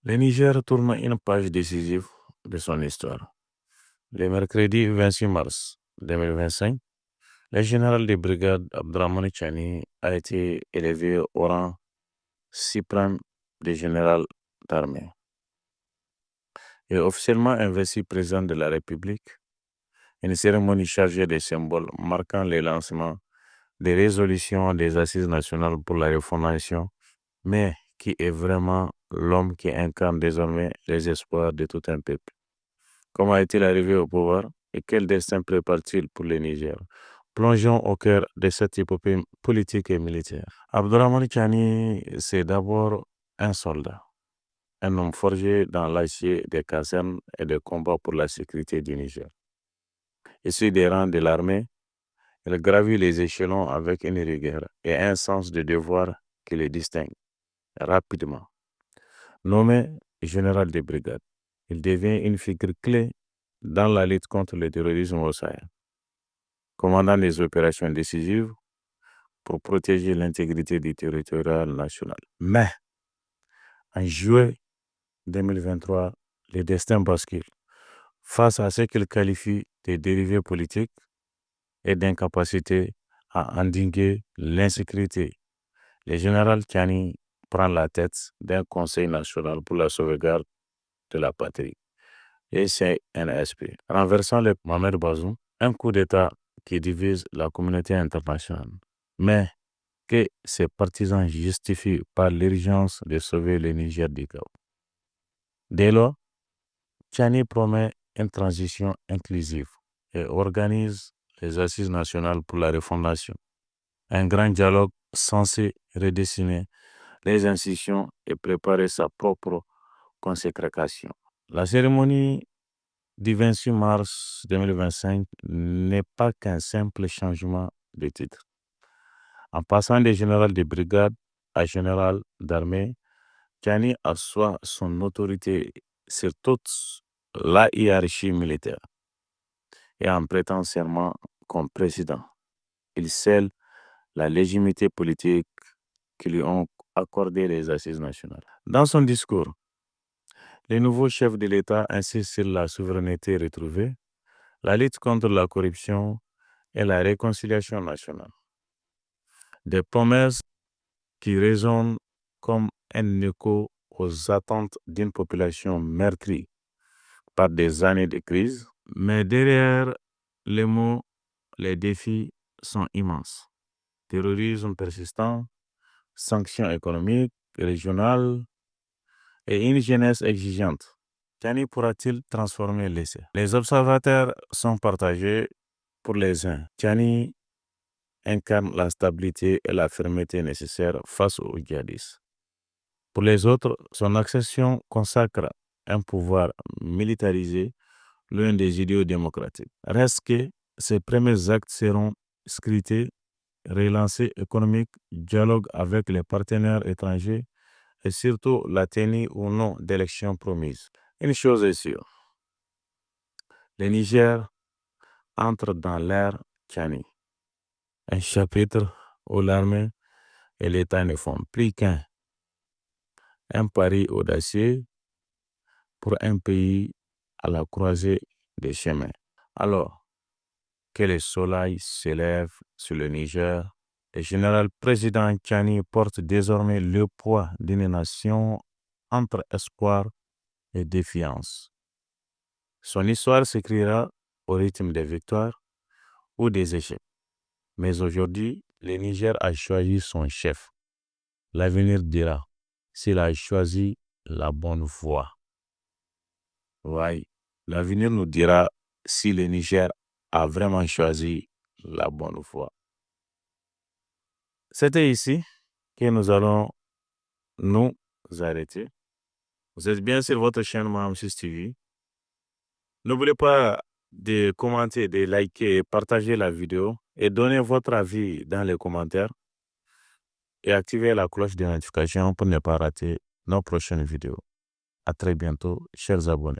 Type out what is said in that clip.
Le Niger tourne une page décisive de son histoire. Le mercredi 26 mars 2025, le général de brigade Abdrahmane Chani a été élevé au rang suprême de général d'armée et officiellement investi président de la République. Une cérémonie chargée de symboles marquant le lancement des résolutions des Assises nationales pour la refondation, mais qui est vraiment l'homme qui incarne désormais les espoirs de tout un peuple. Comment est-il arrivé au pouvoir et quel destin prépare-t-il pour le Niger? Plongeons au cœur de cette épopée politique et militaire. Abdourahmane Chani, c'est d'abord un soldat, un homme forgé dans l'acier des casernes et des combats pour la sécurité du Niger. Issu des rangs de l'armée, il gravit les échelons avec une rigueur et un sens de devoir qui le distingue. Rapidement, nommé général de brigade, il devient une figure clé dans la lutte contre le terrorisme au Sahel, commandant les opérations décisives pour protéger l'intégrité du territoire national. Mais, en juillet 2023, le destin bascule. Face à ce qu'il qualifie de dérivés politiques et d'incapacité à endiguer l'insécurité, le général Tchani prend la tête d'un conseil national pour la sauvegarde de la patrie, et CNSP, renversant le Mohamed Bazoum, un coup d'État qui divise la communauté internationale, mais que ses partisans justifient par l'urgence de sauver le Niger du chaos. Dès lors, Tchani promet une transition inclusive et organise les assises nationales pour la refondation, un grand dialogue censé redessiner les institutions et préparer sa propre consécration. La cérémonie du 26 mars 2025 n'est pas qu'un simple changement de titre. En passant de général de brigade à général d'armée, Tchani assoit son autorité sur toute la hiérarchie militaire et en prêtant serment comme président. Il scelle la légitimité politique qui lui ont accordé les assises nationales. Dans son discours, le nouveau chef de l'État insiste sur la souveraineté retrouvée, la lutte contre la corruption et la réconciliation nationale. Des promesses qui résonnent comme un écho aux attentes d'une population meurtrie par des années de crise. Mais derrière les mots, les défis sont immenses. Terrorisme persistant, sanctions économiques, régionales et une jeunesse exigeante. Tchani pourra-t-il transformer l'essai? Les observateurs sont partagés. Pour les uns, Tchani incarne la stabilité et la fermeté nécessaires face aux djihadistes. Pour les autres, son accession consacre un pouvoir militarisé, l'un des idéaux démocratiques. Reste que ses premiers actes seront scrutés, relancés économiques, dialogue avec les partenaires étrangers et surtout la tenue ou non d'élections promises. Une chose est sûre, le Niger entre dans l'ère Tchani, un chapitre où l'armée et l'État ne font plus qu'un pari audacieux pour un pays à la croisée des chemins. Alors que le soleil s'élève sur le Niger, le général président Tchani porte désormais le poids d'une nation entre espoir et défiance. Son histoire s'écrira au rythme des victoires ou des échecs. Mais aujourd'hui, le Niger a choisi son chef. L'avenir dira s'il a choisi la bonne voie. Oui, l'avenir nous dira si le Niger a vraiment choisi la bonne voie. C'était ici que nous allons nous arrêter. Vous êtes bien sur votre chaîne Mahamsis TV. N'oubliez pas de commenter, de liker, partager la vidéo et donner votre avis dans les commentaires et activer la cloche de notification pour ne pas rater nos prochaines vidéos. À très bientôt, chers abonnés.